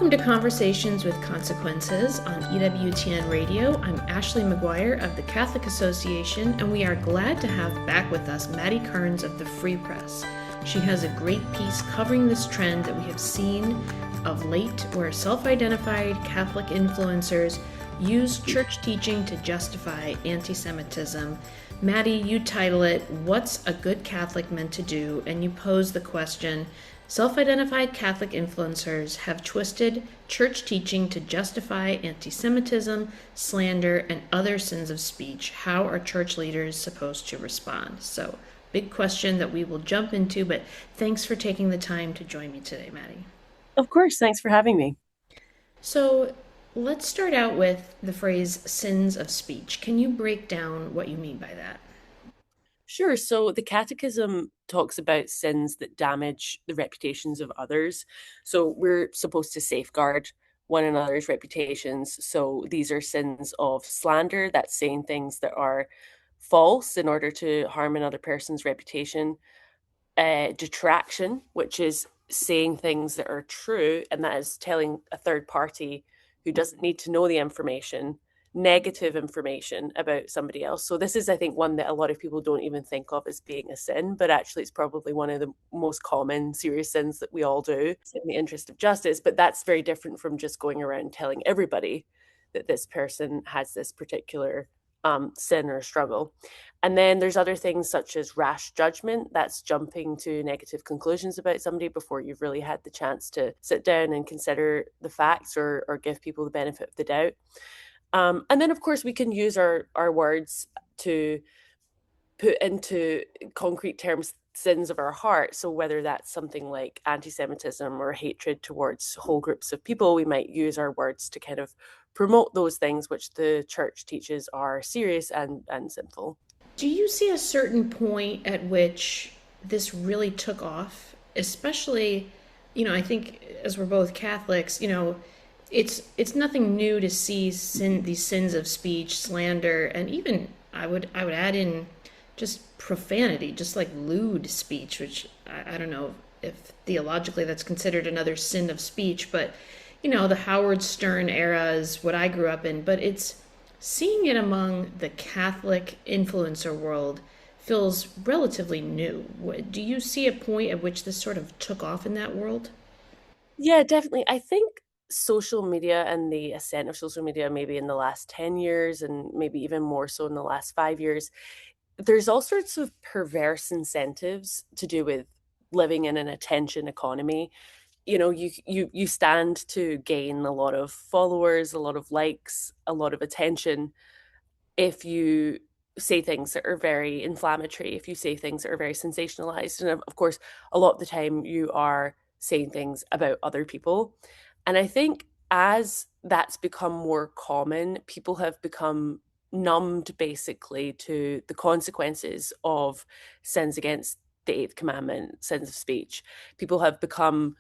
Welcome to Conversations with Consequences on EWTN Radio. I'm Ashley McGuire of the Catholic Association, and we are glad to have back with us Maddie Kearns of the Free Press. She has a great piece covering this trend that we have seen of late, where self-identified Catholic influencers use church teaching to justify anti-Semitism. Maddie, you title it, "What's a Good Catholic Meant to Do?" And you pose the question, self-identified Catholic influencers have twisted church teaching to justify anti-Semitism, slander, and other sins of speech. How are church leaders supposed to respond? So, big question that we will jump into, but thanks for taking the time to join me today, Maddie. Of course, thanks for having me. So, let's start out with the phrase sins of speech. Can you break down what you mean by that? Sure. So the Catechism talks about sins that damage the reputations of others. So we're supposed to safeguard one another's reputations. So these are sins of slander, that's saying things that are false in order to harm another person's reputation. Detraction, which is saying things that are true, and that is telling a third party who doesn't need to know the information negative information about somebody else. So this is, I think, one that a lot of people don't even think of as being a sin, but actually it's probably one of the most common serious sins that we all do in the interest of justice. But that's very different from just going around telling everybody that this person has this particular sin or struggle. And then there's other things such as rash judgment. That's jumping to negative conclusions about somebody before you've really had the chance to sit down and consider the facts or give people the benefit of the doubt. And then, of course, we can use our words to put into concrete terms sins of our heart. So whether that's something like anti-Semitism or hatred towards whole groups of people, we might use our words to kind of promote those things which the church teaches are serious and sinful. Do you see a certain point at which this really took off? Especially, I think as we're both Catholics, it's nothing new to see these sins of speech, slander, and even I would add in just profanity, just like lewd speech, which I don't know if theologically that's considered another sin of speech, but the Howard Stern era is what I grew up in, but it's seeing it among the Catholic influencer world feels relatively new. Do you see a point at which this sort of took off in that world? Yeah, definitely. I think social media and the ascent of social media, maybe in the last 10 years and maybe even more so in the last 5 years, there's all sorts of perverse incentives to do with living in an attention economy. You stand to gain a lot of followers, a lot of likes, a lot of attention if you say things that are very inflammatory, if you say things that are very sensationalized. And of course, a lot of the time you are saying things about other people. And I think as that's become more common, people have become numbed basically to the consequences of sins against the eighth commandment, sins of speech. People have become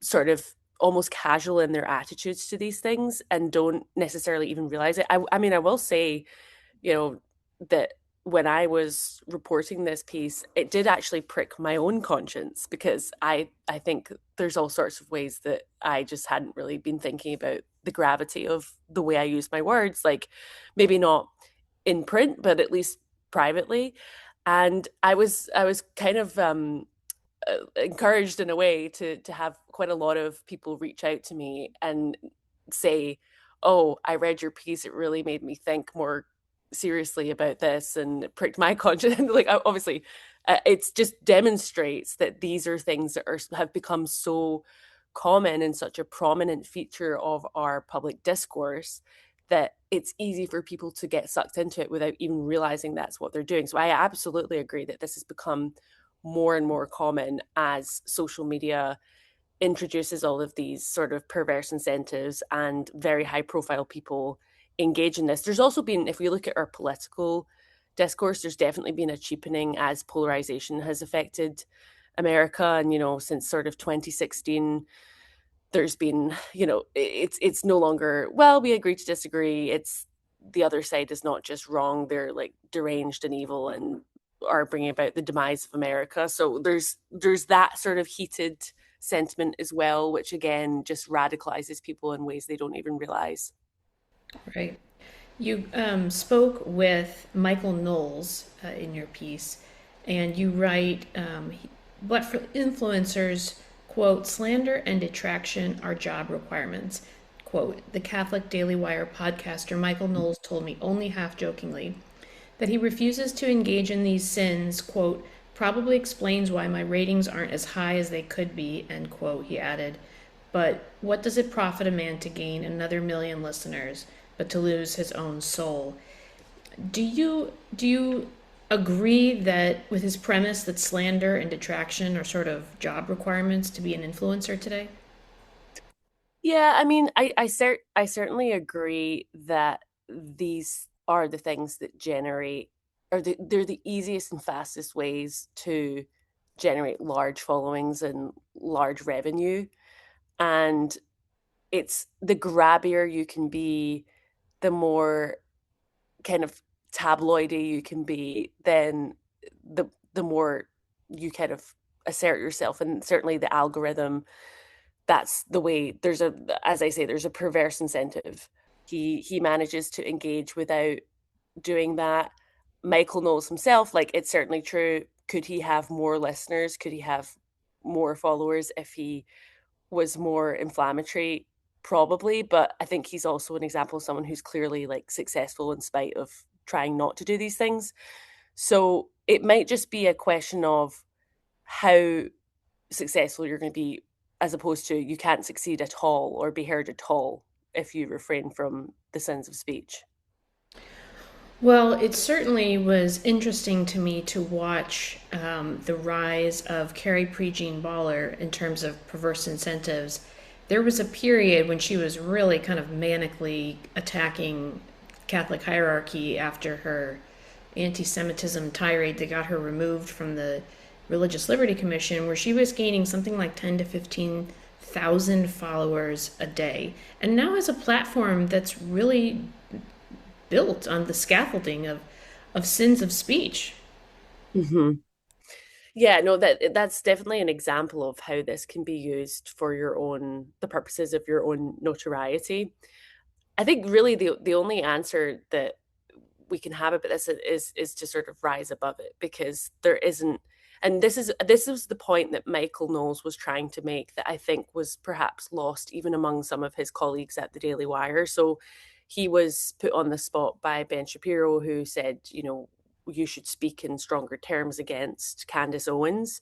sort of almost casual in their attitudes to these things and don't necessarily even realize it. I mean, I will say, you know, that when I was reporting this piece, it did actually prick my own conscience because I think there's all sorts of ways that I just hadn't really been thinking about the gravity of the way I use my words, like maybe not in print, but at least privately. And I was kind of encouraged in a way to have quite a lot of people reach out to me and say, "Oh, I read your piece. It really made me think more seriously about this and it pricked my conscience." Like obviously, it just demonstrates that these are things that have become so common and such a prominent feature of our public discourse that it's easy for people to get sucked into it without even realizing that's what they're doing. So I absolutely agree that this has become more and more common as social media introduces all of these sort of perverse incentives and very high profile people engage in this. There's also been, if we look at our political discourse, there's definitely been a cheapening as polarization has affected America. And, since sort of 2016, there's been, it's no longer, well, we agree to disagree. It's the other side is not just wrong. They're like deranged and evil and are bringing about the demise of America. So there's that sort of heated sentiment as well, which again just radicalizes people in ways they don't even realize. Right. You spoke with Michael Knowles in your piece, and you write, but for influencers, quote, slander and detraction are job requirements. Quote, the Catholic Daily Wire podcaster Michael Knowles told me only half jokingly that he refuses to engage in these sins, quote, probably explains why my ratings aren't as high as they could be, end quote, he added. But what does it profit a man to gain another million listeners, but to lose his own soul? Do you agree that with his premise that slander and detraction are sort of job requirements to be an influencer today? Yeah, I mean, I certainly agree that these are the things that generate, or they're the easiest and fastest ways to generate large followings and large revenue. And it's the grabbier you can be, the more kind of tabloidy you can be, then the more you kind of assert yourself. And certainly the algorithm, that's the way. There's a, as I say, there's a perverse incentive. He manages to engage without doing that. Michael knows himself, like, it's certainly true. Could he have more listeners? Could he have more followers if he was more inflammatory? Probably, but I think he's also an example of someone who's clearly like successful in spite of trying not to do these things. So it might just be a question of how successful you're going to be, as opposed to you can't succeed at all or be heard at all if you refrain from the sins of speech. Well, it certainly was interesting to me to watch the rise of Carrie Prejean Baller in terms of perverse incentives. There was a period when she was really kind of manically attacking Catholic hierarchy after her anti Semitism tirade that got her removed from the Religious Liberty Commission, where she was gaining something like 10 to 15,000 followers a day. And now has a platform that's really built on the scaffolding of sins of speech. Hmm. Yeah, no, that's definitely an example of how this can be used for your own, the purposes of your own notoriety. I think really the only answer that we can have about this is to sort of rise above it, because there isn't, and this is the point that Michael Knowles was trying to make, that I think was perhaps lost even among some of his colleagues at the Daily Wire. So he was put on the spot by Ben Shapiro, who said, you should speak in stronger terms against Candace Owens.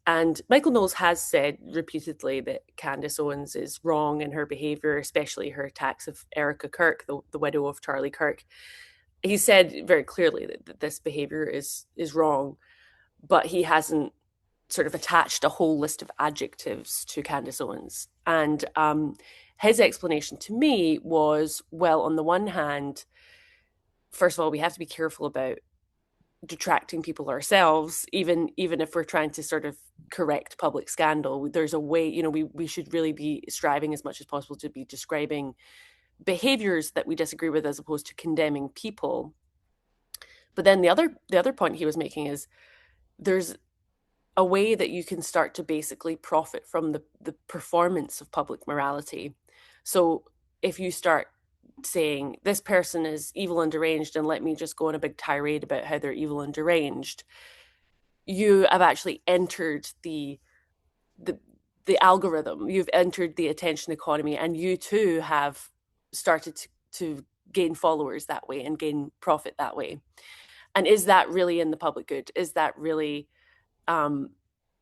And Michael Knowles has said repeatedly that Candace Owens is wrong in her behaviour, especially her attacks of Erica Kirk, the widow of Charlie Kirk. He said very clearly that this behaviour is wrong, but he hasn't sort of attached a whole list of adjectives to Candace Owens. And his explanation to me was, well, on the one hand, first of all, we have to be careful about detracting people ourselves, even if we're trying to sort of correct public scandal. There's a way, we should really be striving as much as possible to be describing behaviors that we disagree with, as opposed to condemning people. But then the other point he was making is, there's a way that you can start to basically profit from the performance of public morality. So if you start saying this person is evil and deranged, and let me just go on a big tirade about how they're evil and deranged, you have actually entered the the algorithm, you've entered the attention economy, and you too have started to gain followers that way and gain profit that way. And is that really in the public good? Is that really um,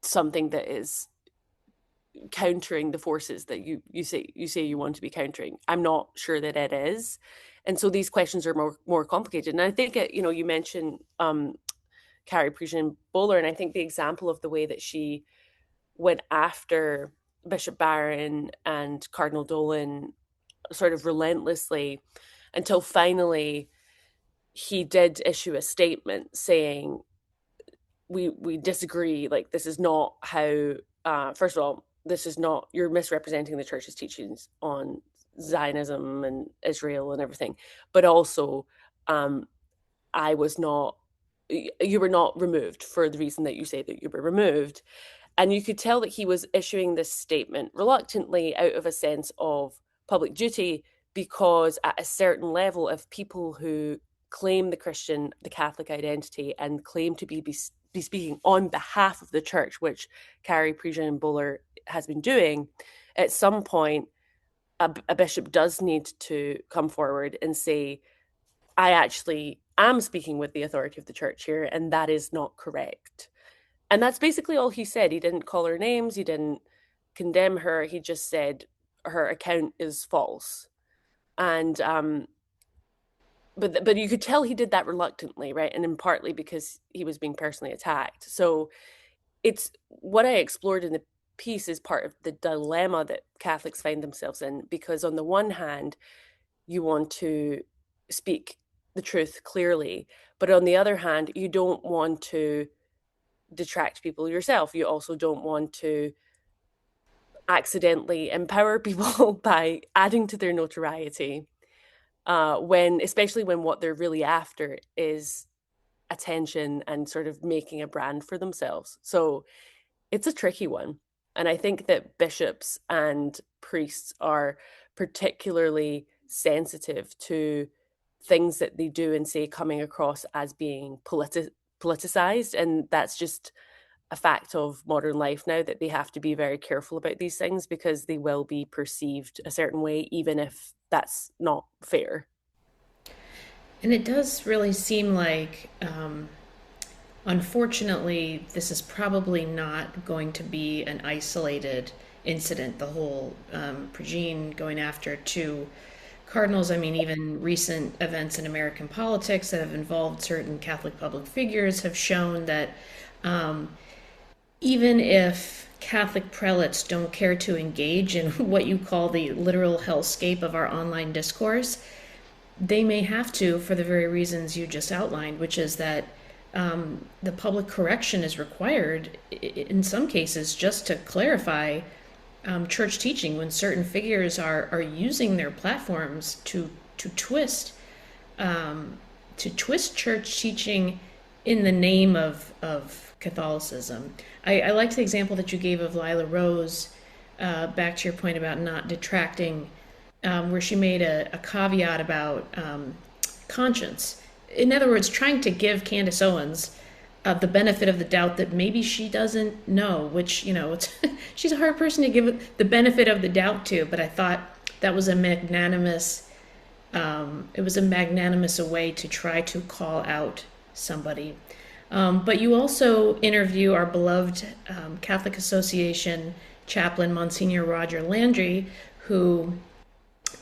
something that is countering the forces that you say you want to be countering? I'm not sure that it is. And so these questions are more complicated. And I think you mentioned Carrie Prejean Bowler, and I think the example of the way that she went after Bishop Barron and Cardinal Dolan sort of relentlessly, until finally he did issue a statement saying, we disagree, like, this is not how, first of all, this is not, you're misrepresenting the church's teachings on Zionism and Israel and everything, but also, um I was not, you were not removed for the reason that you say that you were removed. And you could tell that he was issuing this statement reluctantly out of a sense of public duty, because at a certain level, if people who claim the Catholic identity and claim to be speaking on behalf of the church, which Carrie Prejean and Bowler has been doing, at some point, a bishop does need to come forward and say, I actually am speaking with the authority of the church here, and that is not correct. And that's basically all he said. He didn't call her names, he didn't condemn her, he just said her account is false. And but you could tell he did that reluctantly, right? And in partly because he was being personally attacked. So it's what I explored in the piece is part of the dilemma that Catholics find themselves in, because on the one hand, you want to speak the truth clearly, but on the other hand, you don't want to detract people yourself. You also don't want to accidentally empower people by adding to their notoriety, when especially when what they're really after is attention and sort of making a brand for themselves. So it's a tricky one. And I think that bishops and priests are particularly sensitive to things that they do and say coming across as being politicized. And that's just a fact of modern life now, that they have to be very careful about these things because they will be perceived a certain way, even if that's not fair. And it does really seem like, unfortunately, this is probably not going to be an isolated incident. The whole Prejean going after two cardinals. I mean, even recent events in American politics that have involved certain Catholic public figures have shown that even if Catholic prelates don't care to engage in what you call the literal hellscape of our online discourse, they may have to for the very reasons you just outlined, which is that the public correction is required in some cases just to clarify church teaching when certain figures are using their platforms to twist church teaching in the name of Catholicism. I liked the example that you gave of Lila Rose, back to your point about not detracting, where she made a caveat about conscience. In other words, trying to give Candace Owens the benefit of the doubt that maybe she doesn't know, which, it's, she's a hard person to give the benefit of the doubt to, but I thought that was a magnanimous, it was a magnanimous way to try to call out somebody. But you also interview our beloved Catholic Association chaplain, Monsignor Roger Landry, who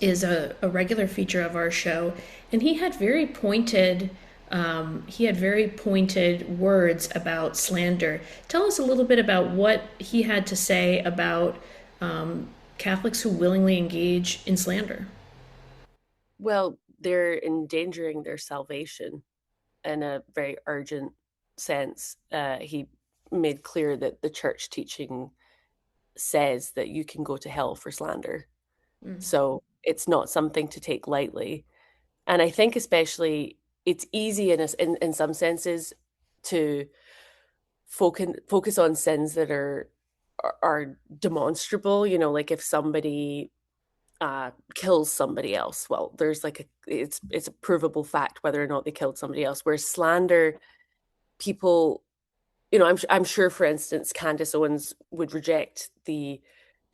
is a regular feature of our show, and he had very pointed words about slander. Tell us a little bit about what he had to say about Catholics who willingly engage in slander. Well, they're endangering their salvation in a very urgent sense. He made clear that the church teaching says that you can go to hell for slander. Mm. So it's not something to take lightly. And I think especially it's easy in some senses to focus on sins that are demonstrable. Like if somebody kills somebody else, well, there's like it's a provable fact whether or not they killed somebody else. Whereas slander, people, I'm sure, for instance, Candace Owens would reject the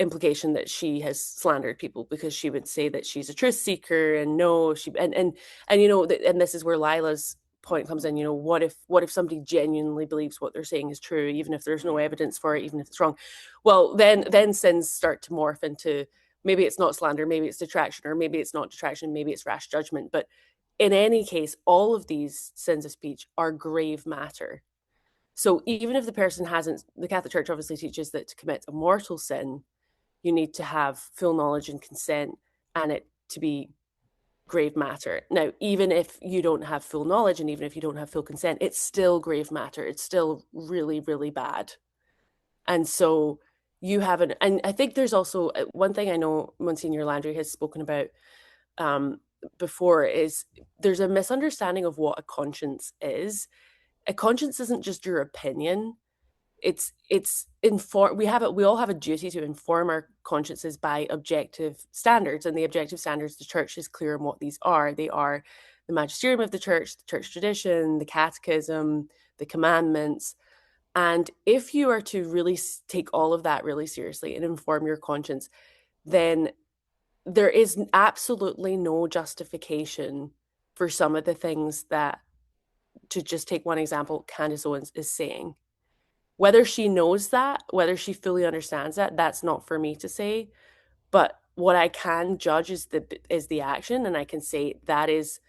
implication that she has slandered people, because she would say that she's a truth seeker, and no, she and and this is where Lila's point comes in. What if somebody genuinely believes what they're saying is true, even if there's no evidence for it, even if it's wrong? Well, then sins start to morph into, maybe it's not slander, maybe it's detraction, or maybe it's not detraction, maybe it's rash judgment. But in any case, all of these sins of speech are grave matter. So even if the person hasn't, the Catholic Church obviously teaches that to commit a mortal sin, you need to have full knowledge and consent, and it to be grave matter. Now, even if you don't have full knowledge and even if you don't have full consent, it's still grave matter. It's still really, really bad. And so and I think there's also one thing I know Monsignor Landry has spoken about before, is there's a misunderstanding of what a conscience is. A conscience isn't just your opinion. it's inform we have it we all have a duty to inform our consciences by objective standards, and the objective standards, the church is clear on what these are. They are the magisterium of the church tradition, the catechism, the commandments. And if you are to really take all of that really seriously and inform your conscience, then there is absolutely no justification for some of the things that, to just take one example, Candace Owens is saying. Whether she knows that, whether she fully understands that, that's not for me to say. But what I can judge is the action, and I can say that is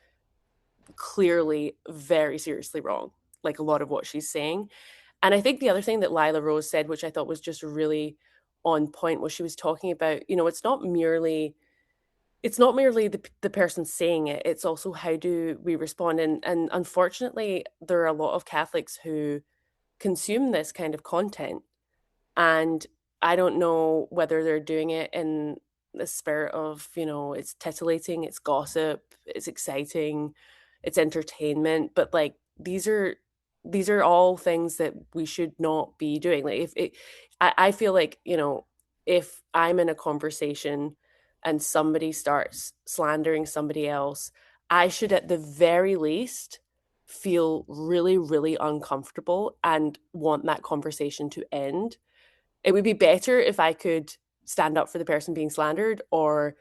clearly very seriously wrong, like a lot of what she's saying. And I think the other thing that Lila Rose said, which I thought was just really on point, was she was talking about, it's not merely the person saying it, it's also how do we respond. And unfortunately, there are a lot of Catholics who consume this kind of content, and I don't know whether they're doing it in the spirit of, it's titillating, it's gossip, it's exciting, it's entertainment, but like these are all things that we should not be doing. Like if it I feel like, if I'm in a conversation and somebody starts slandering somebody else, I should at the very least feel really, really uncomfortable and want that conversation to end. It would be better if I could stand up for the person being slandered or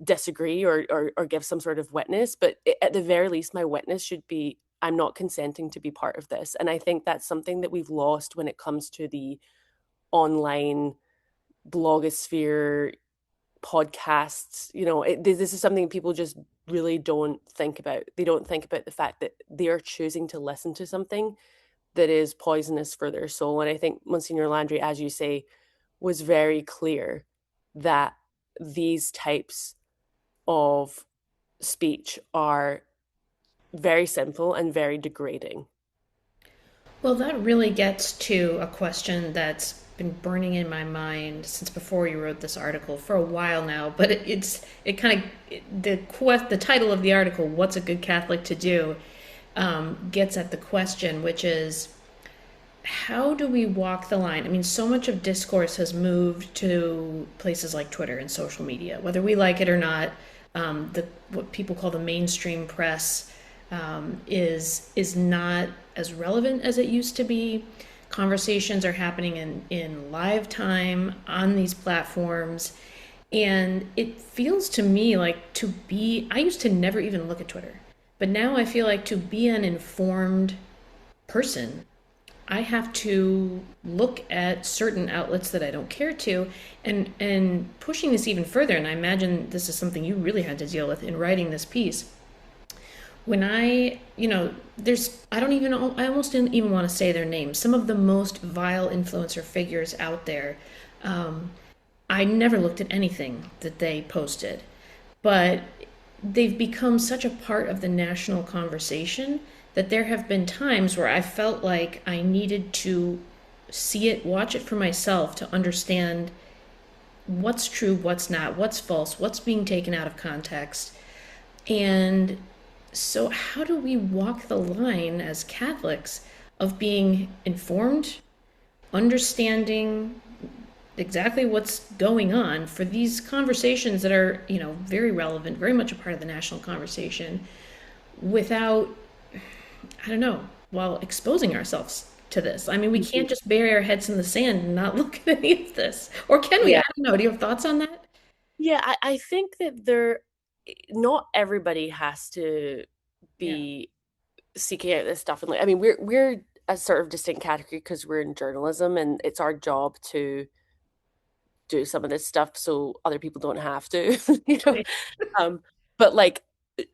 disagree or give some sort of witness, but at the very least, my witness should be, I'm not consenting to be part of this. And I think that's something that we've lost when it comes to the online blogosphere, podcasts. This is something people just really don't think about. They don't think about the fact that they are choosing to listen to something that is poisonous for their soul. And I think Monsignor Landry, as you say, was very clear that these types of speech are very simple and very degrading. Well, that really gets to a question that's been burning in my mind since before you wrote this article for a while now. But it kind of the title of the article, "What's a Good Catholic to Do," gets at the question, which is how do we walk the line? I mean, so much of discourse has moved to places like Twitter and social media, whether we like it or not. The what people call the mainstream press is not as relevant as it used to be. Conversations are happening in live time on these platforms. And it feels to me like I used to never even look at Twitter, but now I feel like to be an informed person, I have to look at certain outlets that I don't care to, and pushing this even further. And I imagine this is something you really had to deal with in writing this piece. When I almost didn't even want to say their names. Some of the most vile influencer figures out there. I never looked at anything that they posted, but they've become such a part of the national conversation that there have been times where I felt like I needed to see it, watch it for myself to understand what's true, what's not, what's false, what's being taken out of context. And so, how do we walk the line as Catholics of being informed, understanding exactly what's going on for these conversations that are, very relevant, very much a part of the national conversation, without, I don't know, while exposing ourselves to this? I mean, we can't just bury our heads in the sand and not look at any of this. Or can we? I Yeah. don't know. Do you have thoughts on that? Yeah, I think that not everybody has to Yeah. be seeking out this stuff. And like, I mean, we're a sort of distinct category because we're in journalism, and it's our job to do some of this stuff so other people don't have to, you know. Right. Um, but like,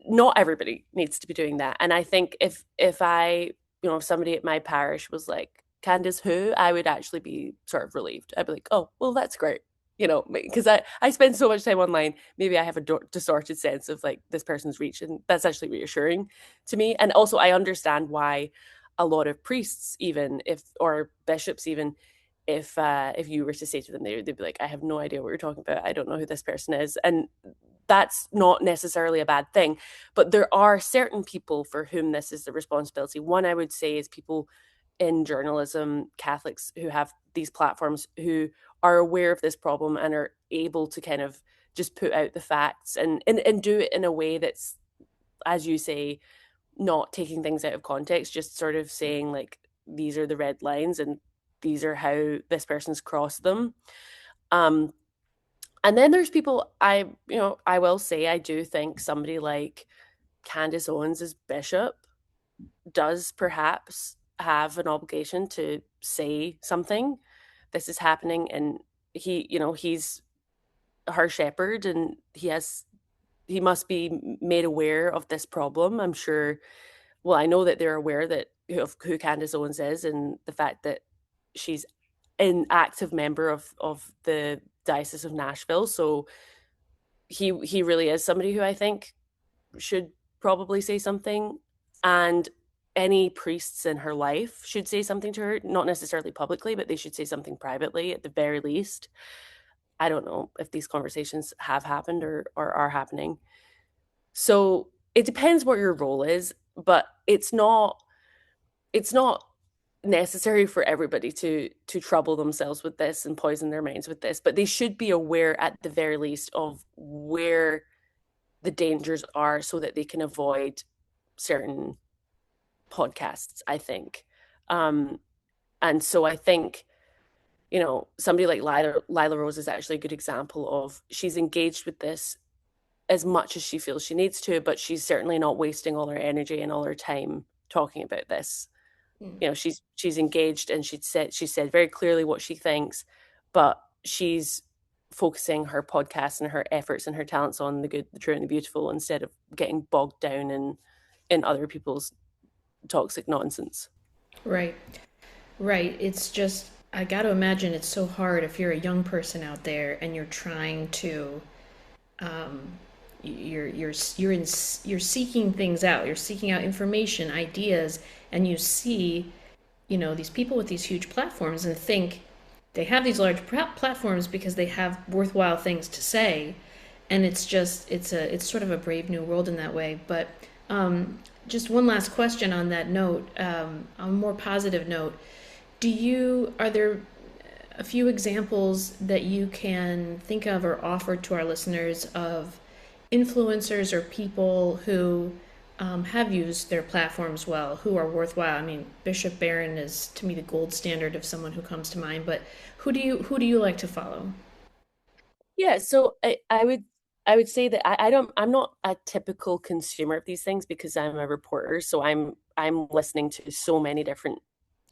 not everybody needs to be doing that. And I think if somebody at my parish was like, Candace who, I would actually be sort of relieved. I'd be like, oh, well, that's great. Because I spend so much time online, maybe I have a distorted sense of like this person's reach, and that's actually reassuring to me. And also, I understand why a lot of priests, even if, or bishops, even if you were to say to them, they'd be like, I have no idea what you're talking about. I don't know who this person is. And that's not necessarily a bad thing. But there are certain people for whom this is the responsibility. One, I would say, is people in journalism, Catholics who have these platforms who are aware of this problem and are able to kind of just put out the facts and do it in a way that's, as you say, not taking things out of context, just sort of saying like these are the red lines and these are how this person's crossed them. Um, and then there's people I will say I do think somebody like Candace Owens as bishop does perhaps have an obligation to say something. This is happening, and he's her shepherd, and he must be made aware of this problem. I'm sure. Well, I know that they're aware of who Candace Owens is and the fact that she's an active member of the Diocese of Nashville. So he really is somebody who I think should probably say something, and any priests in her life should say something to her, not necessarily publicly, but they should say something privately at the very least. I don't know if these conversations have happened or are happening. So it depends what your role is, but it's not necessary for everybody to trouble themselves with this and poison their minds with this, but they should be aware at the very least of where the dangers are so that they can avoid certain podcasts, I think. Um, and so I think, somebody like Lila Rose is actually a good example of she's engaged with this as much as she feels she needs to, but she's certainly not wasting all her energy and all her time talking about this. Mm. She's engaged and she said very clearly what she thinks, but she's focusing her podcast and her efforts and her talents on the good, the true, and the beautiful instead of getting bogged down in other people's toxic nonsense. Right. Right. It's just, I got to imagine it's so hard if you're a young person out there and you're trying to, um, you're seeking things out. You're seeking out information, ideas, and you see, these people with these huge platforms and think they have these large platforms because they have worthwhile things to say, and it's sort of a brave new world in that way. But just one last question on that note, on a more positive note, are there a few examples that you can think of or offer to our listeners of influencers or people who have used their platforms well, who are worthwhile? I mean, Bishop Barron is to me the gold standard of someone who comes to mind. But who do you like to follow? Yeah, so I would say that I'm not a typical consumer of these things because I'm a reporter, so I'm listening to so many different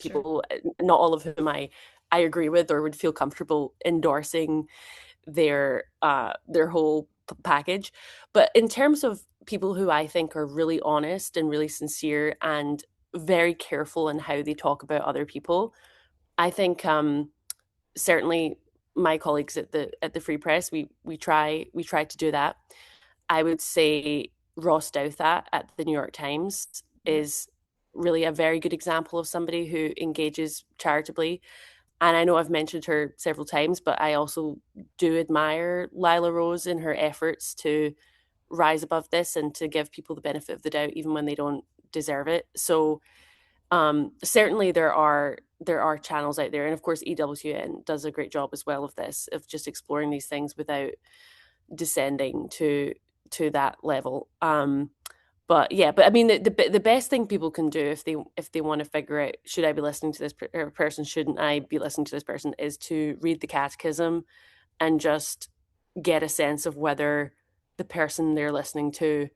Sure. people, not all of whom I agree with or would feel comfortable endorsing their whole package. But in terms of people who I think are really honest and really sincere and very careful in how they talk about other people, I think certainly my colleagues at the Free Press, we try to do that. I would say Ross Douthat at the New York Times Yeah. is really a very good example of somebody who engages charitably. And I know I've mentioned her several times, but I also do admire Lila Rose in her efforts to rise above this and to give people the benefit of the doubt, even when they don't deserve it. So certainly there are channels out there, and of course EWN does a great job as well of this, of just exploring these things without descending to that level. But yeah, but I mean the best thing people can do if they want to figure out, should I be listening to this person, shouldn't I be listening to this person, is to read the catechism and just get a sense of whether the person they're listening to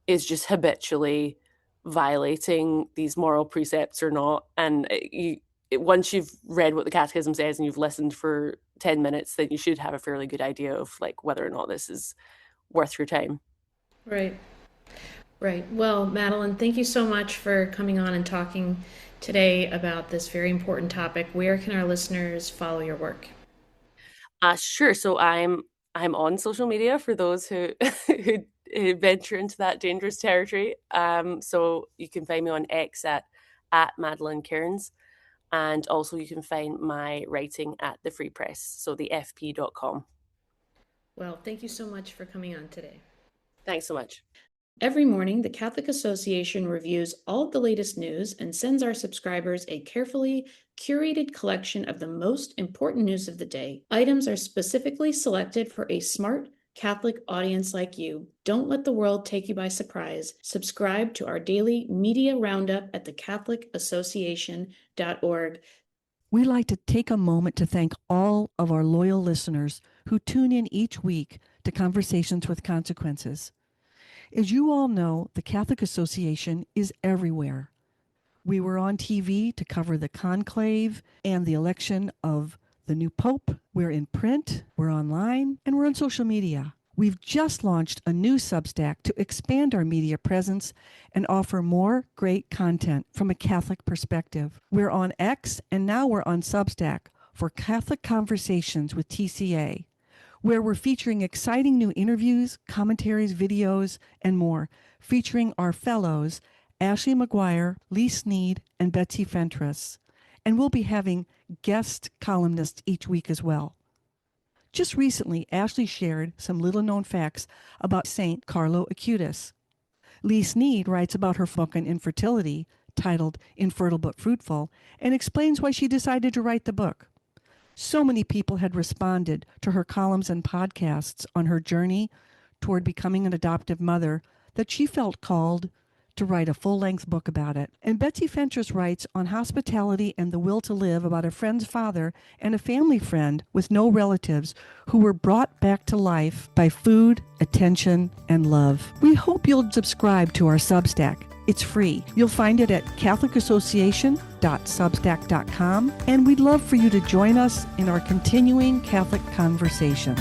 is just habitually violating these moral precepts or not. And once you've read what the catechism says and you've listened for 10 minutes, then you should have a fairly good idea of like whether or not this is worth your time. Right. Right. Well, Madeline, thank you so much for coming on and talking today about this very important topic. Where can our listeners follow your work? Sure. So I'm on social media for those who who venture into that dangerous territory. So you can find me on X at Madeline Cairns. And also you can find my writing at the Free Press, so the fp.com. Well, thank you so much for coming on today. Thanks so much. Every morning, the Catholic Association reviews all of the latest news and sends our subscribers a carefully curated collection of the most important news of the day. Items are specifically selected for a smart Catholic audience like you. Don't let the world take you by surprise. Subscribe to our daily media roundup at thecatholicassociation.org. We'd like to take a moment to thank all of our loyal listeners who tune in each week to Conversations with Consequences. As you all know, the Catholic Association is everywhere. We were on TV to cover the conclave and the election of the new Pope. We're in print, we're online, and we're on social media. We've just launched a new Substack to expand our media presence and offer more great content from a Catholic perspective. We're on X, and now we're on Substack for Catholic Conversations with TCA, where we're featuring exciting new interviews, commentaries, videos, and more, featuring our fellows, Ashley McGuire, Lee Sneed, and Betsy Fentress. And we'll be having guest columnists each week as well. Just recently, Ashley shared some little-known facts about Saint Carlo Acutis. Lee Sneed writes about her book on infertility, titled Infertile but Fruitful, and explains why she decided to write the book. So many people had responded to her columns and podcasts on her journey toward becoming an adoptive mother that she felt called to write a full-length book about it. And Betsy Fentress writes on hospitality and the will to live about a friend's father and a family friend with no relatives who were brought back to life by food, attention, and love. We hope you'll subscribe to our Substack. It's free. You'll find it at catholicassociation.substack.com, and we'd love for you to join us in our continuing Catholic conversations.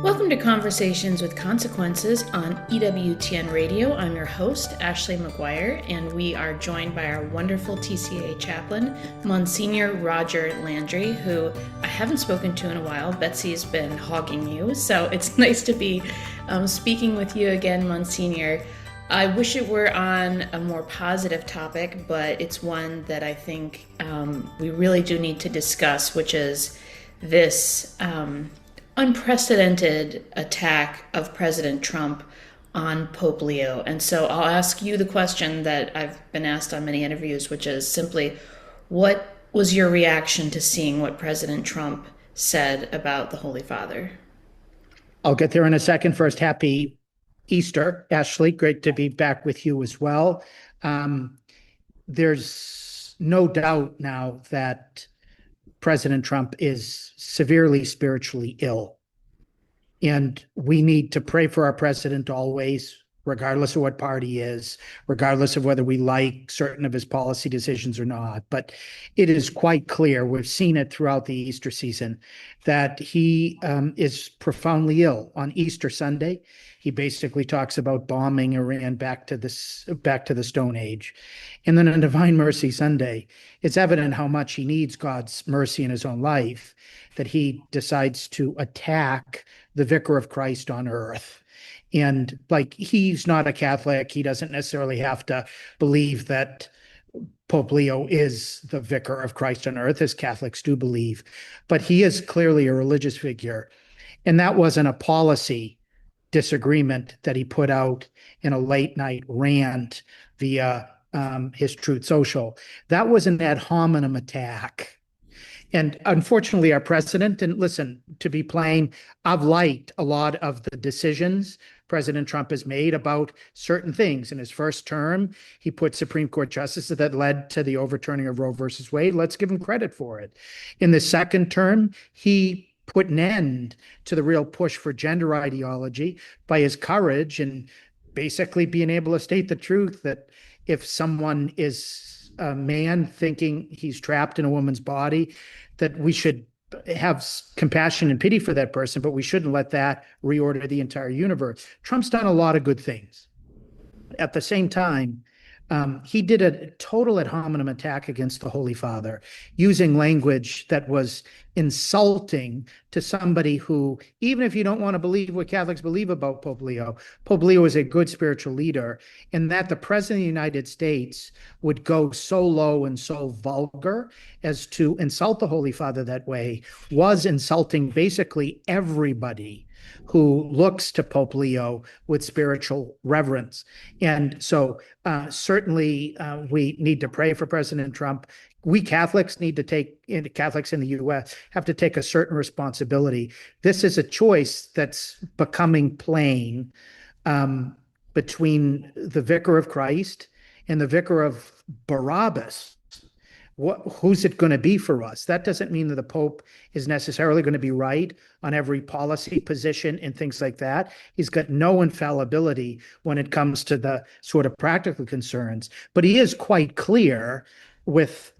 Welcome to Conversations with Consequences on EWTN Radio. I'm your host, Ashley McGuire, and we are joined by our wonderful TCA chaplain, Msgr. Roger Landry, who I haven't spoken to in a while. Betsy's been hogging you, so it's nice to be speaking with you again, Msgr. I wish it were on a more positive topic, but it's one that I think we really do need to discuss, which is this unprecedented attack of President Trump on Pope Leo. And so I'll ask you the question that I've been asked on many interviews, which is simply, what was your reaction to seeing what President Trump said about the Holy Father? I'll get there in a second. First, happy Easter, Ashley. Great to be back with you as well. There's no doubt now that President Trump is severely spiritually ill. And we need to pray for our president always, regardless of what party he is, regardless of whether we like certain of his policy decisions or not. But it is quite clear, we've seen it throughout the Easter season, that he is profoundly ill. On Easter Sunday, he basically talks about bombing Iran back to the Stone Age. And then on Divine Mercy Sunday, it's evident how much he needs God's mercy in his own life, that he decides to attack the Vicar of Christ on earth. And like, he's not a Catholic. He doesn't necessarily have to believe that Pope Leo is the Vicar of Christ on earth, as Catholics do believe. But he is clearly a religious figure. And that wasn't a policy disagreement that he put out in a late night rant via his Truth Social. That was an ad hominem attack. And unfortunately, our president, and listen, to be plain, I've liked a lot of the decisions President Trump has made about certain things. In his first term, he put Supreme Court justices that led to the overturning of Roe versus Wade. Let's give him credit for it. In the second term, he put an end to the real push for gender ideology by his courage and basically being able to state the truth that if someone is a man thinking he's trapped in a woman's body, that we should have compassion and pity for that person, but we shouldn't let that reorder the entire universe. Trump's done a lot of good things. At the same time, He did a total ad hominem attack against the Holy Father, using language that was insulting to somebody who, even if you don't want to believe what Catholics believe about Pope Leo is a good spiritual leader, and that the President of the United States would go so low and so vulgar as to insult the Holy Father that way was insulting basically everybody who looks to Pope Leo with spiritual reverence. And so certainly we need to pray for President Trump. We Catholics need to Catholics in the US have to take a certain responsibility. This is a choice that's becoming plain between the Vicar of Christ and the Vicar of Barabbas. Who's it going to be for us? That doesn't mean that the Pope is necessarily going to be right on every policy position and things like that. He's got no infallibility when it comes to the sort of practical concerns, but he is quite clear with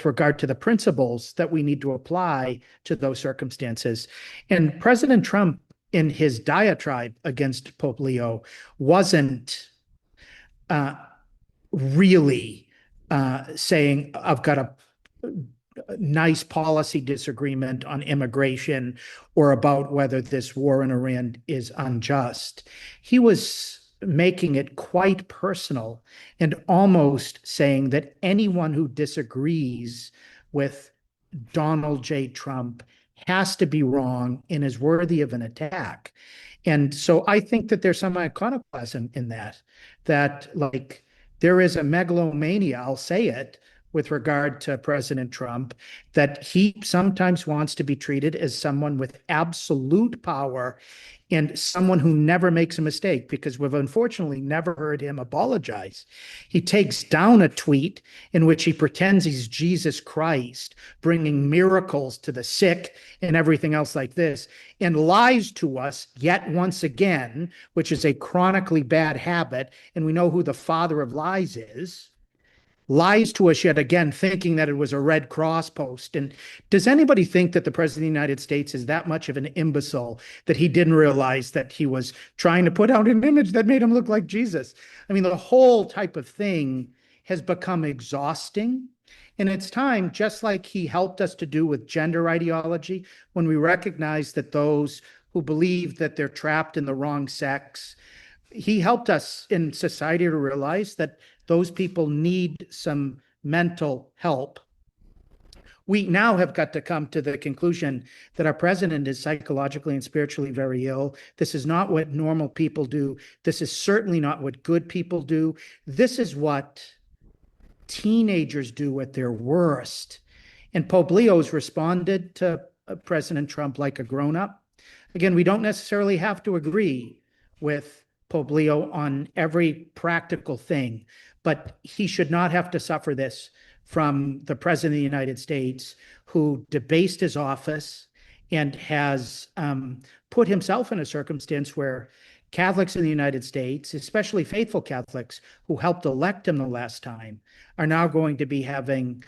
regard to the principles that we need to apply to those circumstances. And President Trump, in his diatribe against Pope Leo, wasn't really saying, I've got a nice policy disagreement on immigration or about whether this war in Iran is unjust. He was making it quite personal and almost saying that anyone who disagrees with Donald J. Trump has to be wrong and is worthy of an attack. And so I think that there's some iconoclasm in that like, there is a megalomania, I'll say it, with regard to President Trump, that he sometimes wants to be treated as someone with absolute power and someone who never makes a mistake, because we've unfortunately never heard him apologize. He takes down a tweet in which he pretends he's Jesus Christ, bringing miracles to the sick and everything else like this, and lies to us yet once again, which is a chronically bad habit, and we know who the father of lies is. Lies to us yet again, thinking that it was a Red Cross post. And does anybody think that the President of the United States is that much of an imbecile that he didn't realize that he was trying to put out an image that made him look like Jesus? I mean, the whole type of thing has become exhausting. And it's time, just like he helped us to do with gender ideology, when we recognize that those who believe that they're trapped in the wrong sex, he helped us in society to realize that those people need some mental help. We now have got to come to the conclusion that our president is psychologically and spiritually very ill. This is not what normal people do. This is certainly not what good people do. This is what teenagers do at their worst. And Pope Leo's responded to President Trump like a grown-up. Again, we don't necessarily have to agree with Pope Leo on every practical thing, but he should not have to suffer this from the President of the United States, who debased his office and has put himself in a circumstance where Catholics in the United States, especially faithful Catholics who helped elect him the last time, are now going to be having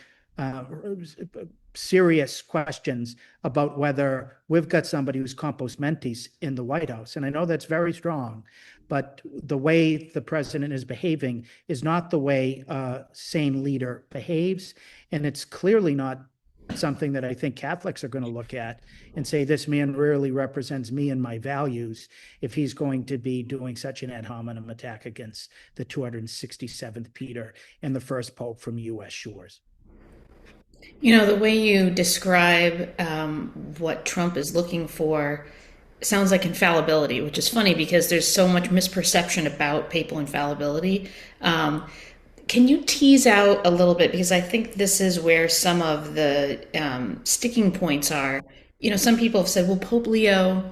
serious questions about whether we've got somebody who's compos mentis in the White House. And I know that's very strong, but the way the president is behaving is not the way a sane leader behaves. And it's clearly not something that I think Catholics are going to look at and say, this man rarely represents me and my values, if he's going to be doing such an ad hominem attack against the 267th Peter and the first Pope from US shores. You know, the way you describe what Trump is looking for sounds like infallibility, which is funny because there's so much misperception about papal infallibility. Can you tease out a little bit? Because I think this is where some of the sticking points are. You know, some people have said, well, Pope Leo,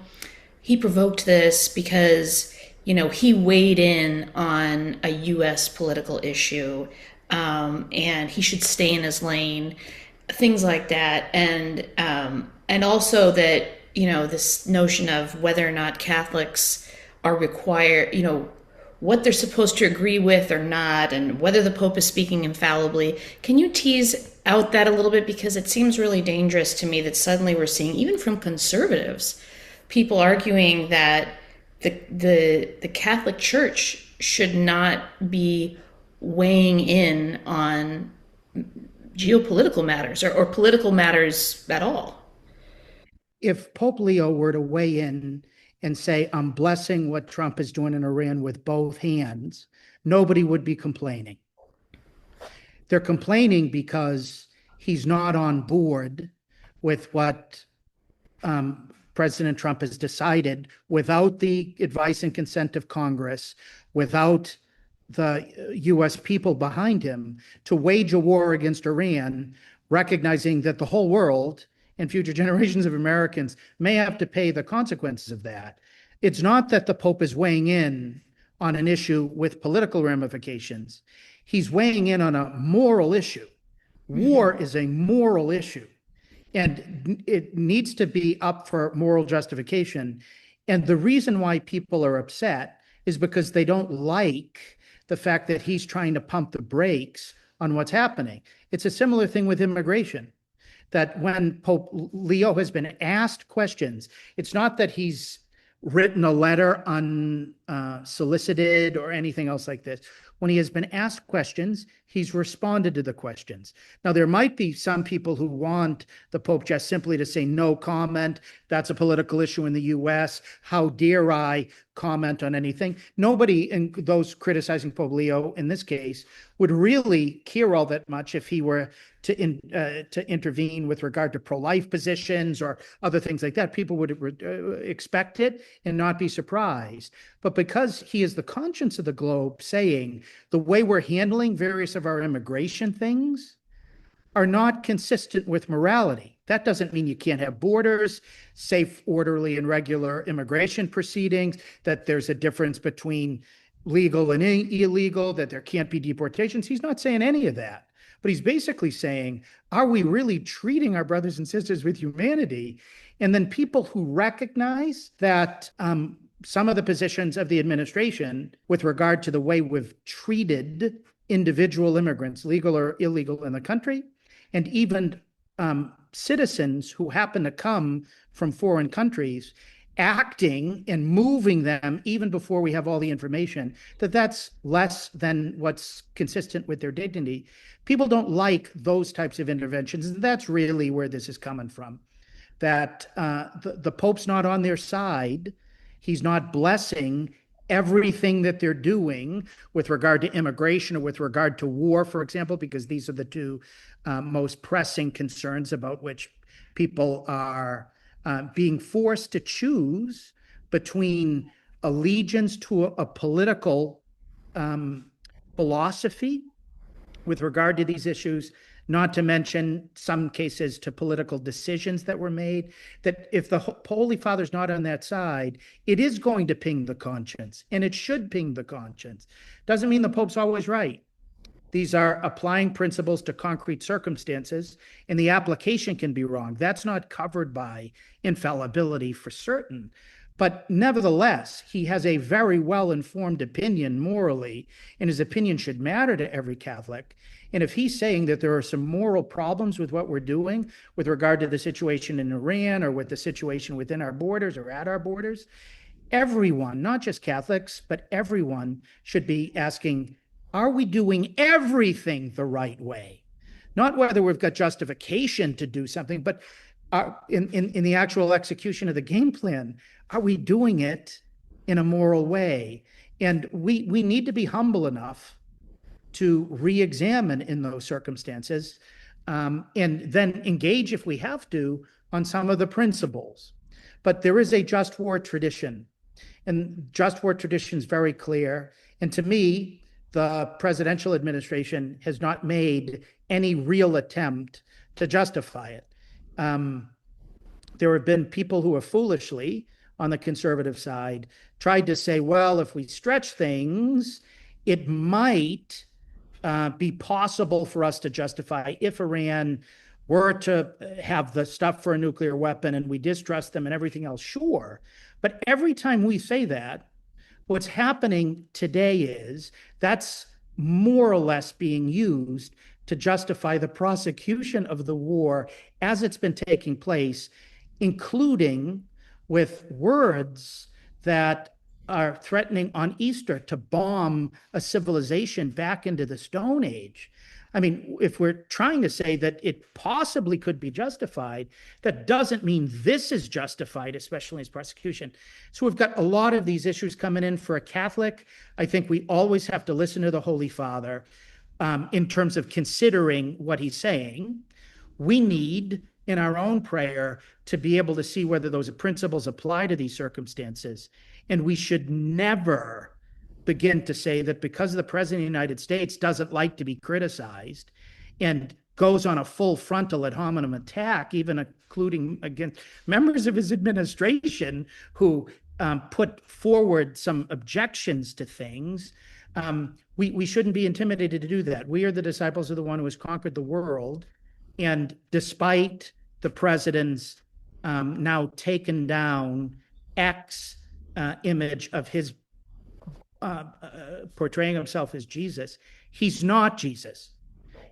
he provoked this because, you know, he weighed in on a U.S. political issue and he should stay in his lane, things like that. And also that, you know, this notion of whether or not Catholics are required, you know, what they're supposed to agree with or not, and whether the Pope is speaking infallibly. Can you tease out that a little bit? Because it seems really dangerous to me that suddenly we're seeing, even from conservatives, people arguing that the Catholic Church should not be weighing in on geopolitical matters or political matters at all. If Pope Leo were to weigh in and say, I'm blessing what Trump is doing in Iran with both hands, nobody would be complaining. They're complaining because he's not on board with what President Trump has decided without the advice and consent of Congress, without the US people behind him, to wage a war against Iran, recognizing that the whole world and future generations of Americans may have to pay the consequences of that. It's not that the Pope is weighing in on an issue with political ramifications. He's weighing in on a moral issue. War is a moral issue, and it needs to be up for moral justification. And the reason why people are upset is because they don't like the fact that he's trying to pump the brakes on what's happening. It's a similar thing with immigration, that when Pope Leo has been asked questions, it's not that he's written a letter unsolicited or anything else like this. When he has been asked questions, he's responded to the questions. Now, there might be some people who want the Pope just simply to say no comment. That's a political issue in the US. How dare I comment on anything? Nobody, in those criticizing Pope Leo in this case, would really care all that much if he were to intervene with regard to pro-life positions or other things like that. People would expect it and not be surprised. But because he is the conscience of the globe, saying the way we're handling various of our immigration things are not consistent with morality. That doesn't mean you can't have borders, safe, orderly, and regular immigration proceedings, that there's a difference between legal and illegal, that there can't be deportations. He's not saying any of that. But he's basically saying, are we really treating our brothers and sisters with humanity? And then people who recognize that some of the positions of the administration with regard to the way we've treated individual immigrants, legal or illegal, in the country, and even citizens who happen to come from foreign countries, acting and moving them even before we have all the information, that's less than what's consistent with their dignity. People don't like those types of interventions. And that's really where this is coming from, that the Pope's not on their side. He's not blessing everything that they're doing with regard to immigration or with regard to war, for example, because these are the two most pressing concerns about which people are being forced to choose between allegiance to a political philosophy with regard to these issues, not to mention some cases to political decisions that were made, that if the Holy Father's not on that side, it is going to ping the conscience, and it should ping the conscience. Doesn't mean the Pope's always right. These are applying principles to concrete circumstances, and the application can be wrong. That's not covered by infallibility for certain. But nevertheless, he has a very well-informed opinion morally, and his opinion should matter to every Catholic. And if he's saying that there are some moral problems with what we're doing with regard to the situation in Iran or with the situation within our borders or at our borders, everyone, not just Catholics, but everyone should be asking, are we doing everything the right way? Not whether we've got justification to do something, but in the actual execution of the game plan, are we doing it in a moral way? And we need to be humble enough to re-examine in those circumstances, and then engage, if we have to, on some of the principles. But there is a just war tradition, and just war tradition is very clear. And to me, the presidential administration has not made any real attempt to justify it. There have been people who have foolishly, on the conservative side, tried to say, well, if we stretch things, it might be possible for us to justify if Iran were to have the stuff for a nuclear weapon and we distrust them and everything else. Sure. But every time we say that, what's happening today is that's more or less being used to justify the prosecution of the war as it's been taking place, including with words that are threatening on Easter to bomb a civilization back into the Stone Age. I mean, if we're trying to say that it possibly could be justified, that doesn't mean this is justified, especially as persecution. So we've got a lot of these issues coming in. For a Catholic, I think we always have to listen to the Holy Father in terms of considering what he's saying. We need, in our own prayer, to be able to see whether those principles apply to these circumstances. And we should never begin to say that because the President of the United States doesn't like to be criticized and goes on a full frontal ad hominem attack, even including against members of his administration who put forward some objections to things, we shouldn't be intimidated to do that. We are the disciples of the one who has conquered the world. And despite the president's now taken down X image of his portraying himself as Jesus, he's not Jesus.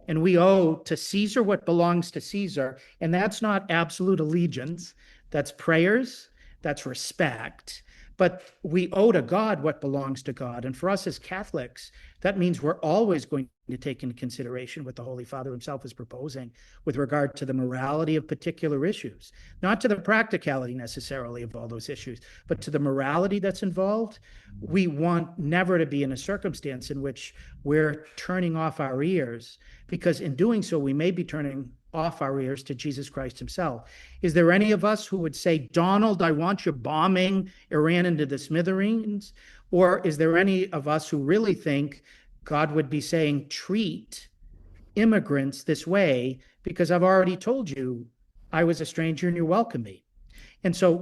And we owe to Caesar what belongs to Caesar. And that's not absolute allegiance. That's prayers. That's respect. But we owe to God what belongs to God. And for us as Catholics, that means we're always going to take into consideration what the Holy Father himself is proposing with regard to the morality of particular issues, not to the practicality necessarily of all those issues, but to the morality that's involved. We want never to be in a circumstance in which we're turning off our ears, because in doing so, we may be turning off our ears to Jesus Christ himself. Is there any of us who would say, Donald, I want you bombing Iran into the smithereens? Or is there any of us who really think God would be saying, treat immigrants this way because I've already told you I was a stranger and you welcome me? And so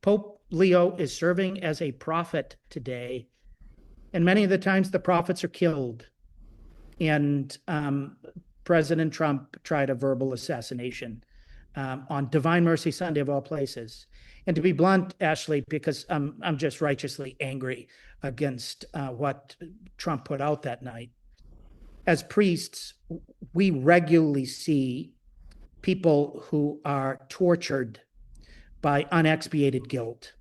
Pope Leo is serving as a prophet today. And many of the times the prophets are killed. And President Trump tried a verbal assassination on Divine Mercy Sunday of all places. And to be blunt, Ashley, because I'm just righteously angry against what Trump put out that night. As priests, we regularly see people who are tortured by unexpiated guilt.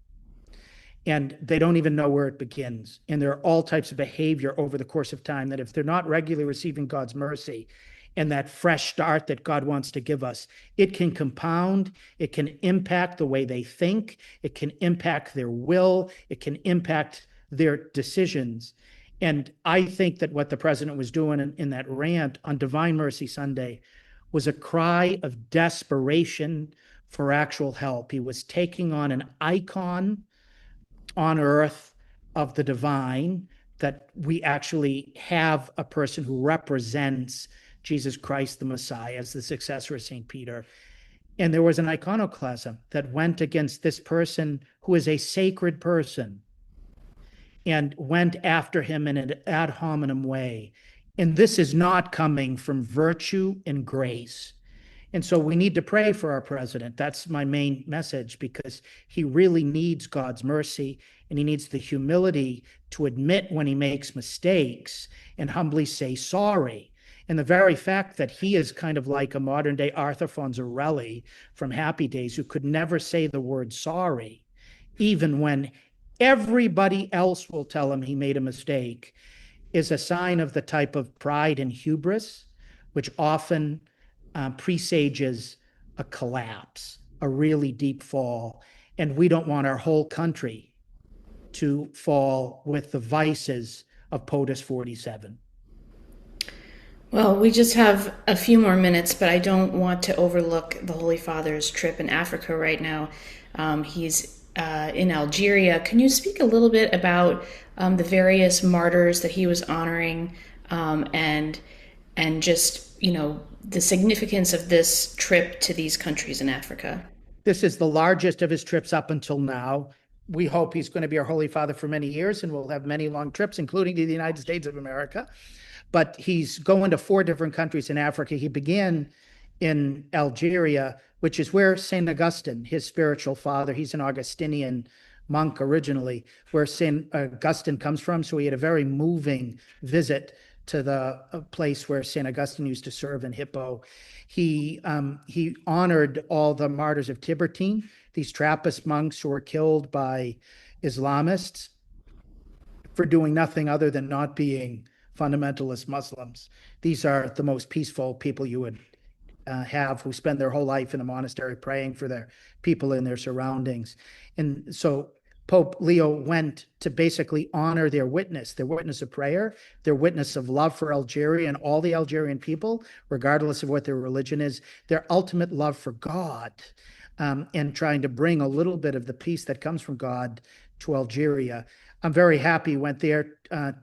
And they don't even know where it begins. And there are all types of behavior over the course of time that if they're not regularly receiving God's mercy and that fresh start that God wants to give us, it can compound, it can impact the way they think, it can impact their will, it can impact their decisions. And I think that what the president was doing in that rant on Divine Mercy Sunday was a cry of desperation for actual help. He was taking on an icon on earth of the divine, that we actually have a person who represents Jesus Christ, the Messiah, as the successor of St. Peter. And there was an iconoclasm that went against this person who is a sacred person and went after him in an ad hominem way. And this is not coming from virtue and grace. And so we need to pray for our president. That's my main message, because he really needs God's mercy, and he needs the humility to admit when he makes mistakes and humbly say sorry. And the very fact that he is kind of like a modern day Arthur Fonzarelli from Happy Days, who could never say the word sorry, even when everybody else will tell him he made a mistake, is a sign of the type of pride and hubris, which often presages a collapse, a really deep fall. And we don't want our whole country to fall with the vices of POTUS 47. Well, we just have a few more minutes, but I don't want to overlook the Holy Father's trip in Africa right now. He's in Algeria. Can you speak a little bit about the various martyrs that he was honoring, and just, the significance of this trip to these countries in Africa? This is the largest of his trips up until now. We hope he's going to be our Holy Father for many years, and we'll have many long trips, including to the United States of America. But he's going to 4 different countries in Africa. He began in Algeria, which is where St. Augustine, his spiritual father, he's an Augustinian monk originally, where St. Augustine comes from. So he had a very moving visit to the place where St. Augustine used to serve in Hippo. He honored all the martyrs of Tiburtine, these Trappist monks who were killed by Islamists for doing nothing other than not being fundamentalist Muslims. These are the most peaceful people you would have, who spend their whole life in a monastery praying for their people in their surroundings. And so Pope Leo went to basically honor their witness of prayer, their witness of love for Algeria and all the Algerian people, regardless of what their religion is, their ultimate love for God, and trying to bring a little bit of the peace that comes from God to Algeria. I'm very happy he went there.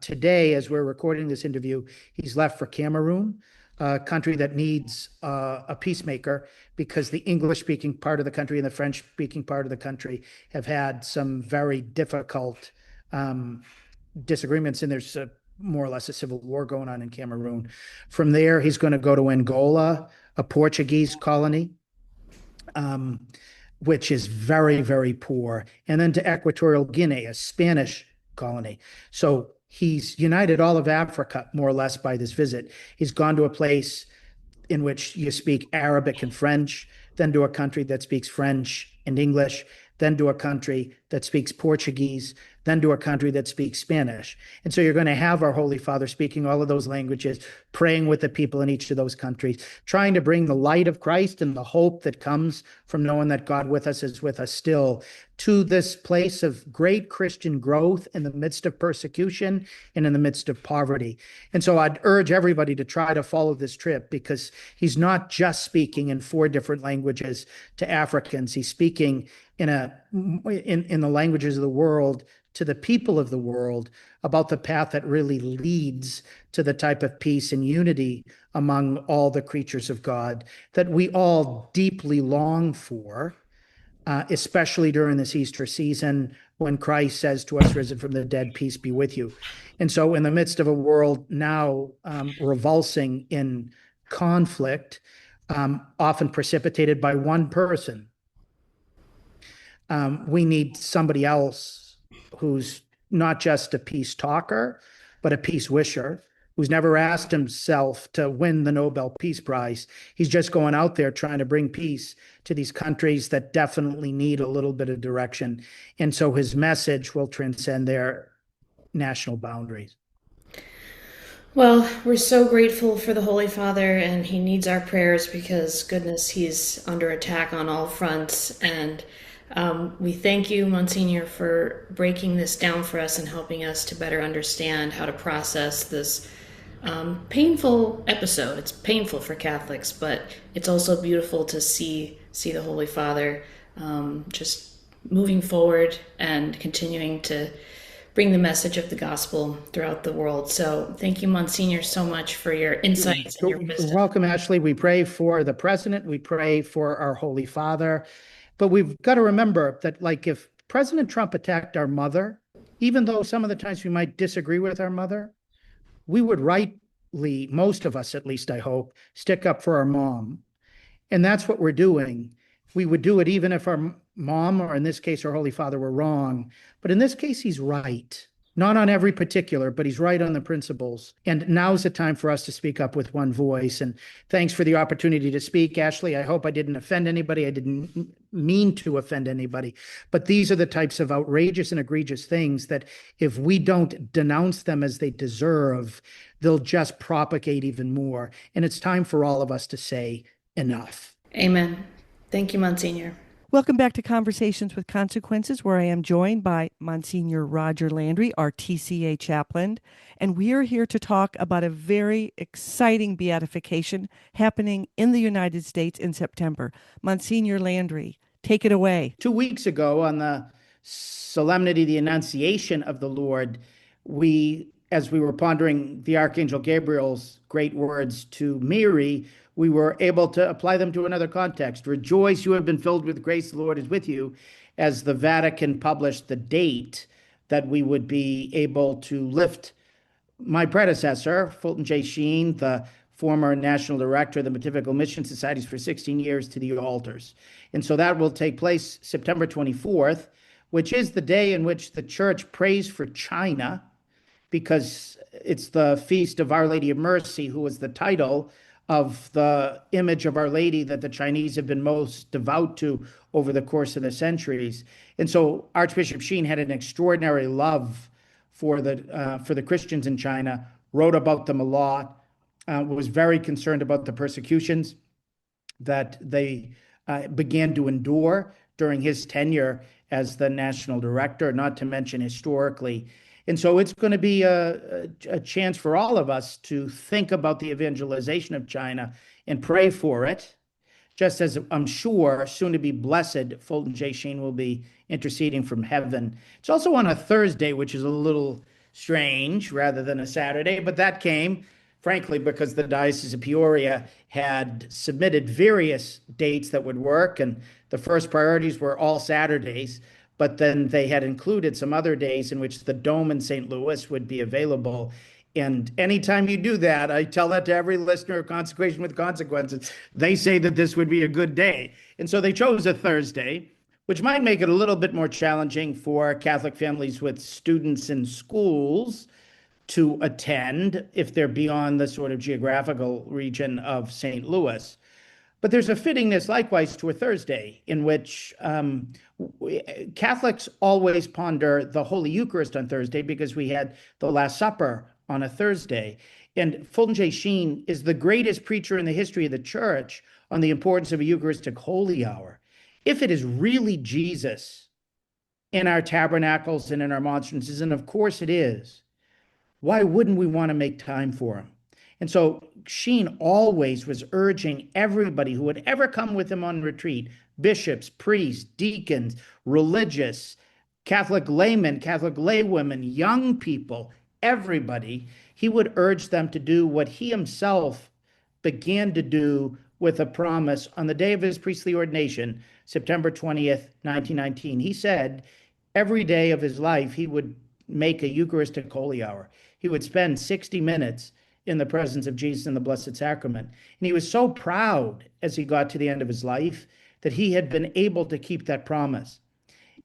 Today, as we're recording this interview, he's left for Cameroon, a country that needs a peacemaker, because the English-speaking part of the country and the French-speaking part of the country have had some very difficult disagreements, and there's more or less a civil war going on in Cameroon. From there, he's going to go to Angola, a Portuguese colony, which is very, very poor, and then to Equatorial Guinea, a Spanish colony. So he's united all of Africa, more or less, by this visit. He's gone to a place in which you speak Arabic and French, then to a country that speaks French and English, then to a country that speaks Portuguese, then to a country that speaks Spanish. And so you're going to have our Holy Father speaking all of those languages, praying with the people in each of those countries, trying to bring the light of Christ and the hope that comes from knowing that God with us is with us still, to this place of great Christian growth in the midst of persecution and in the midst of poverty. And so I'd urge everybody to try to follow this trip, because he's not just speaking in 4 different languages to Africans. He's speaking in the languages of the world to the people of the world about the path that really leads to the type of peace and unity among all the creatures of God that we all deeply long for, especially during this Easter season, when Christ says to us, risen from the dead, peace be with you. And so in the midst of a world now revulsing in conflict, often precipitated by one person, we need somebody else who's not just a peace talker, but a peace wisher, who's never asked himself to win the Nobel Peace Prize. He's just going out there trying to bring peace to these countries that definitely need a little bit of direction. And so his message will transcend their national boundaries. Well, we're so grateful for the Holy Father, and he needs our prayers because, goodness, he's under attack on all fronts. And we thank you, Monsignor, for breaking this down for us and helping us to better understand how to process this painful episode. It's painful for Catholics, but it's also beautiful to see the Holy Father just moving forward and continuing to bring the message of the gospel throughout the world. So thank you, Monsignor, so much for your insights and your wisdom. Welcome, Ashley. We pray for the president. We pray for our Holy Father. But we've got to remember that, like, if President Trump attacked our mother, even though some of the times we might disagree with our mother, we would rightly, most of us at least, I hope, stick up for our mom. And that's what we're doing. We would do it even if our mom, or in this case, our Holy Father, were wrong. But in this case, he's right. Not on every particular, but he's right on the principles. And now's the time for us to speak up with one voice. And thanks for the opportunity to speak, Ashley. I hope I didn't offend anybody. I didn't mean to offend anybody. But these are the types of outrageous and egregious things that, if we don't denounce them as they deserve, they'll just propagate even more. And it's time for all of us to say enough. Amen. Thank you, Monsignor. Welcome back to Conversations with Consequences, where I am joined by Monsignor Roger Landry, our TCA chaplain, and we are here to talk about a very exciting beatification happening in the United States in September. Monsignor Landry, take it away. 2 weeks ago, on the Solemnity of the Annunciation of the Lord, as we were pondering the Archangel Gabriel's great words to Mary, we were able to apply them to another context. Rejoice, you have been filled with grace, the Lord is with you, as the Vatican published the date that we would be able to lift my predecessor, Fulton J. Sheen, the former national director of the Pontifical Mission Societies for 16 years, to the altars. And so that will take place September 24th, which is the day in which the church prays for China, because it's the Feast of Our Lady of Mercy, who was the title of the image of Our Lady that the Chinese have been most devout to over the course of the centuries. And so Archbishop Sheen had an extraordinary love for the Christians in China, wrote about them a lot, was very concerned about the persecutions that they began to endure during his tenure as the national director, not to mention historically. And so it's going to be a chance for all of us to think about the evangelization of China and pray for it, just as I'm sure soon to be blessed Fulton J. Sheen will be interceding from heaven. It's also on a Thursday, which is a little strange rather than a Saturday, but that came, frankly, because the Diocese of Peoria had submitted various dates that would work, and the first priorities were all Saturdays. But then they had included some other days in which the Dome in St. Louis would be available. And anytime you do that, I tell that to every listener of Consecration with Consequences, they say that this would be a good day. And so they chose a Thursday, which might make it a little bit more challenging for Catholic families with students in schools to attend if they're beyond the sort of geographical region of St. Louis. But there's a fittingness likewise to a Thursday in which Catholics always ponder the Holy Eucharist on Thursday because we had the Last Supper on a Thursday. And Fulton J. Sheen is the greatest preacher in the history of the church on the importance of a Eucharistic Holy Hour. If it is really Jesus in our tabernacles and in our monstrances, and of course it is, why wouldn't we want to make time for him? And so Sheen always was urging everybody who would ever come with him on retreat, bishops, priests, deacons, religious, Catholic laymen, Catholic laywomen, young people, everybody, he would urge them to do what he himself began to do with a promise on the day of his priestly ordination, September 20th, 1919. He said every day of his life he would make a Eucharistic Holy Hour. He would spend 60 minutes in the presence of Jesus in the Blessed Sacrament. And he was so proud as he got to the end of his life that he had been able to keep that promise.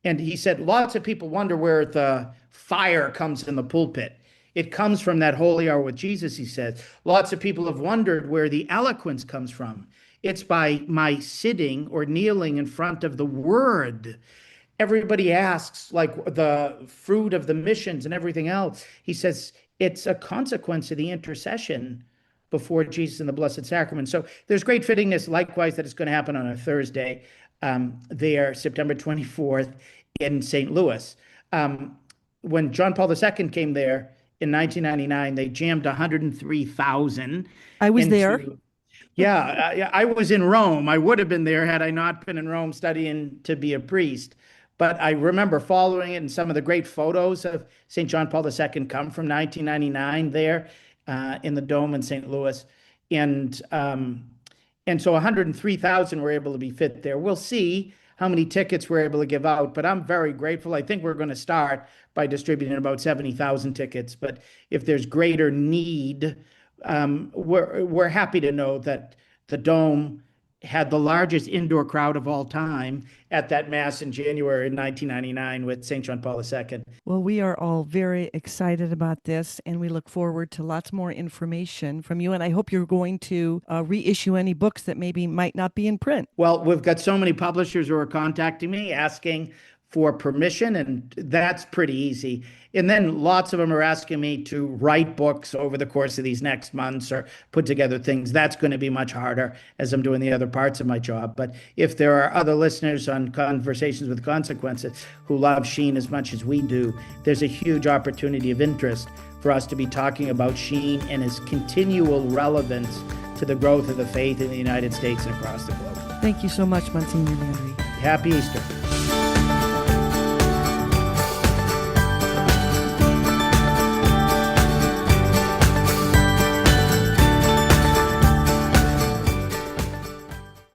And he said, lots of people wonder where the fire comes in the pulpit. It comes from that holy hour with Jesus, he says. Lots of people have wondered where the eloquence comes from. It's by my sitting or kneeling in front of the Word. Everybody asks, like the fruit of the missions and everything else. He says, it's a consequence of the intercession before Jesus in the Blessed Sacrament. So there's great fittingness, likewise, that it's going to happen on a Thursday there, September 24th in St. Louis. When John Paul II came there in 1999, they jammed 103,000. I was there. Yeah, I was in Rome. I would have been there had I not been in Rome studying to be a priest. But I remember following it, and some of the great photos of St. John Paul II come from 1999 there in the Dome in St. Louis. And so 103,000 were able to be fit there. We'll see how many tickets we're able to give out, but I'm very grateful. I think we're going to start by distributing about 70,000 tickets. But if there's greater need, we're happy to know that the Dome had the largest indoor crowd of all time at that Mass in January 1999 with St. John Paul II. Well, we are all very excited about this, and we look forward to lots more information from you. And I hope you're going to reissue any books that maybe might not be in print. Well, we've got so many publishers who are contacting me asking for permission, and that's pretty easy. And then lots of them are asking me to write books over the course of these next months or put together things. That's going to be much harder as I'm doing the other parts of my job. But if there are other listeners on Conversations with Consequences who love Sheen as much as we do, there's a huge opportunity of interest for us to be talking about Sheen and his continual relevance to the growth of the faith in the United States and across the globe. Thank you so much, Monsignor Landry. Happy Easter.